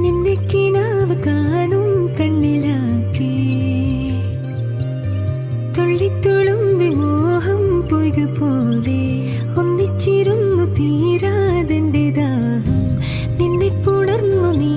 നിന്റെ കിനാവ് കാണും കണ്ണിലാക്കി തുള്ളിത്തുളുമ്പി മോഹം പൊയ്ക പോലെ ഒന്നിച്ചിരുന്നു തീരാതെന്റെ ദാഹം നിന്നെ പുണർന്നു നീ